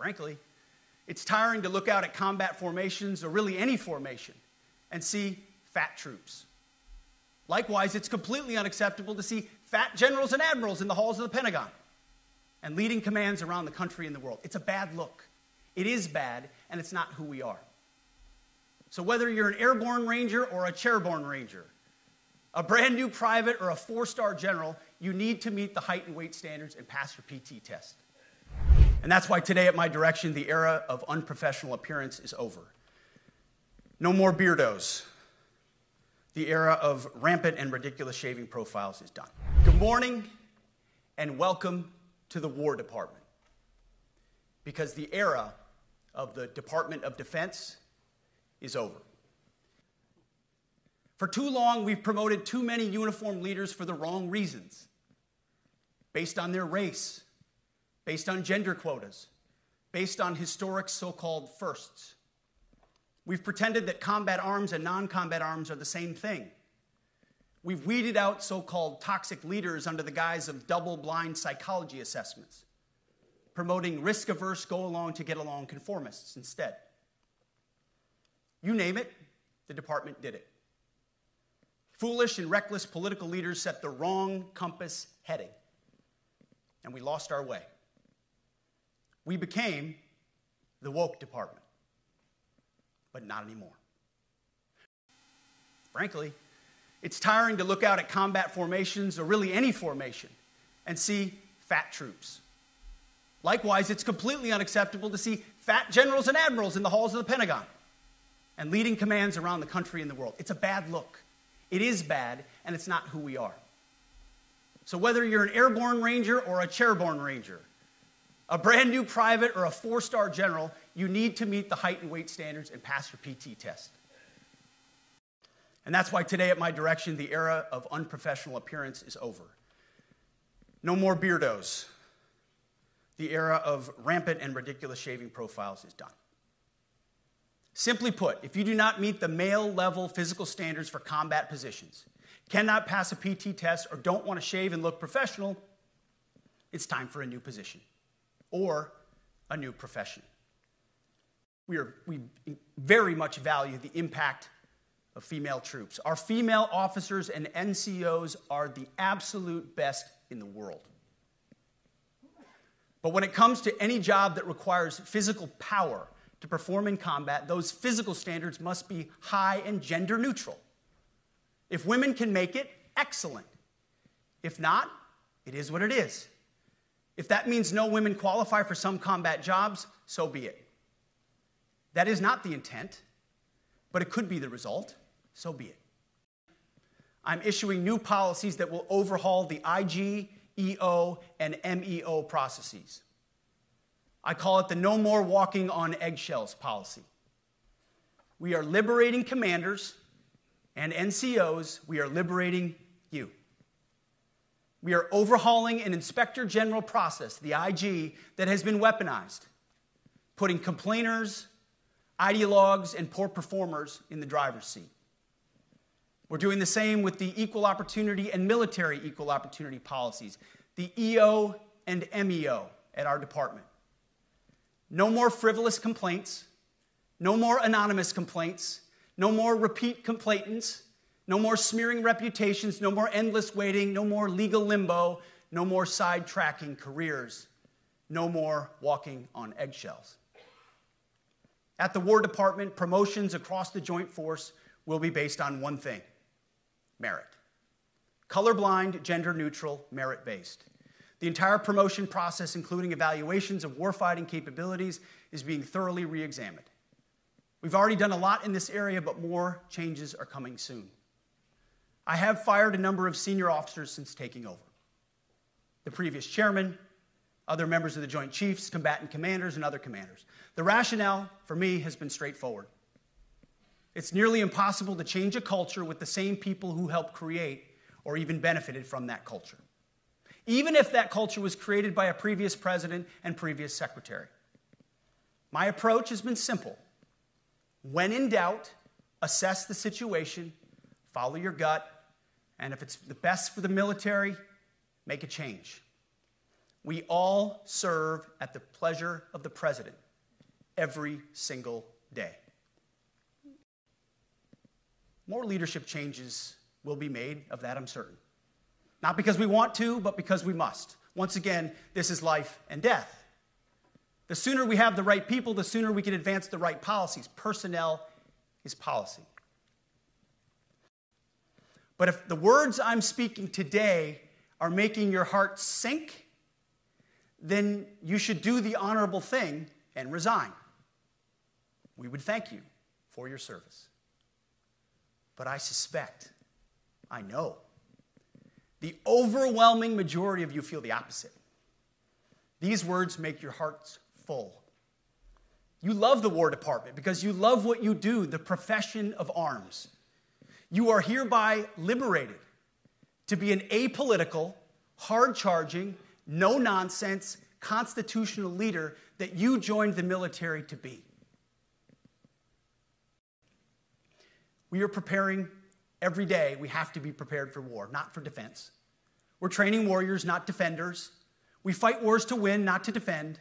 Frankly, it's tiring to look out at combat formations, or really any formation, and see fat troops. Likewise, it's completely unacceptable to see fat generals and admirals in the halls of the Pentagon and leading commands around the country and the world. It's a bad look. It is bad, and it's not who we are. So whether you're an airborne ranger or a chairborne ranger, a brand new private or a 4-star general, you need to meet the height and weight standards and pass your PT test. And that's why today, at my direction, the era of unprofessional appearance is over. No more beardos. The era of rampant and ridiculous shaving profiles is done. Good morning and welcome to the War Department. Because the era of the Department of Defense is over. For too long, we've promoted too many uniformed leaders for the wrong reasons. Based on their race, based on gender quotas, based on historic so-called firsts. We've pretended that combat arms and non-combat arms are the same thing. We've weeded out so-called toxic leaders under the guise of double-blind psychology assessments, promoting risk-averse, go-along-to-get-along conformists instead. You name it, the department did it. Foolish and reckless political leaders set the wrong compass heading, and we lost our way. We became the woke department, but not anymore. Frankly, it's tiring to look out at combat formations, or really any formation, and see fat troops. Likewise, it's completely unacceptable to see fat generals and admirals in the halls of the Pentagon and leading commands around the country and the world. It's a bad look. It is bad, and it's not who we are. So whether you're an airborne ranger or a chairborne ranger, a brand new private or a 4-star general, you need to meet the height and weight standards and pass your PT test. And that's why today, at my direction, the era of unprofessional appearance is over. No more beardos. The era of rampant and ridiculous shaving profiles is done. Simply put, if you do not meet the male-level physical standards for combat positions, cannot pass a PT test, or don't want to shave and look professional, it's time for a new position or a new profession. We very much value the impact of female troops. Our female officers and NCOs are the absolute best in the world. But when it comes to any job that requires physical power to perform in combat, those physical standards must be high and gender neutral. If women can make it, excellent. If not, it is what it is. If that means no women qualify for some combat jobs, so be it. That is not the intent, but it could be the result, so be it. I'm issuing new policies that will overhaul the IG, EO, and MEO processes. I call it the no more walking on eggshells policy. We are liberating commanders and NCOs. We are liberating you. We are overhauling an inspector general process, the IG, that has been weaponized, putting complainers, ideologues, and poor performers in the driver's seat. We're doing the same with the equal opportunity and military equal opportunity policies, the EO and MEO at our department. No more frivolous complaints, no more anonymous complaints, no more repeat complainants, no more smearing reputations, no more endless waiting, no more legal limbo, no more sidetracking careers, no more walking on eggshells. At the War Department, promotions across the Joint Force will be based on one thing: merit. Colorblind, gender-neutral, merit-based. The entire promotion process, including evaluations of warfighting capabilities, is being thoroughly re-examined. We've already done a lot in this area, but more changes are coming soon. I have fired a number of senior officers since taking over. The previous chairman, other members of the Joint Chiefs, combatant commanders, and other commanders. The rationale, for me, has been straightforward. It's nearly impossible to change a culture with the same people who helped create or even benefited from that culture, even if that culture was created by a previous president and previous secretary. My approach has been simple. When in doubt, assess the situation, follow your gut, and if it's the best for the military, make a change. We all serve at the pleasure of the president every single day. More leadership changes will be made, of that I'm certain. Not because we want to, but because we must. Once again, this is life and death. The sooner we have the right people, the sooner we can advance the right policies. Personnel is policy. But if the words I'm speaking today are making your heart sink, then you should do the honorable thing and resign. We would thank you for your service. But I suspect, I know, the overwhelming majority of you feel the opposite. These words make your hearts full. You love the War Department because you love what you do, the profession of arms. You are hereby liberated to be an apolitical, hard-charging, no-nonsense, constitutional leader that you joined the military to be. We are preparing every day. We have to be prepared for war, not for defense. We're training warriors, not defenders. We fight wars to win, not to defend.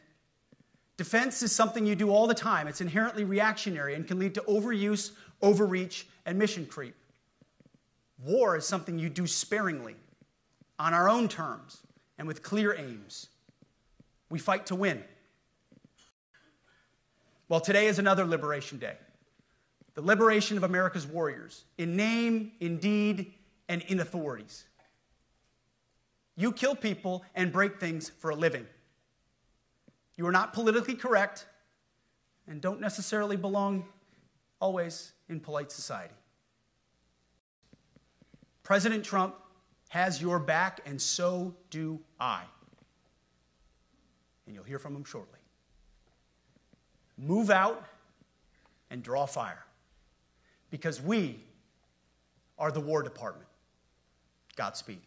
Defense is something you do all the time. It's inherently reactionary and can lead to overuse, overreach, and mission creep. War is something you do sparingly, on our own terms, and with clear aims. We fight to win. Well, today is another Liberation Day. The liberation of America's warriors, in name, in deed, and in authorities. You kill people and break things for a living. You are not politically correct and don't necessarily belong always in polite society. President Trump has your back, and so do I. And you'll hear from him shortly. Move out and draw fire, because we are the War Department. Godspeed.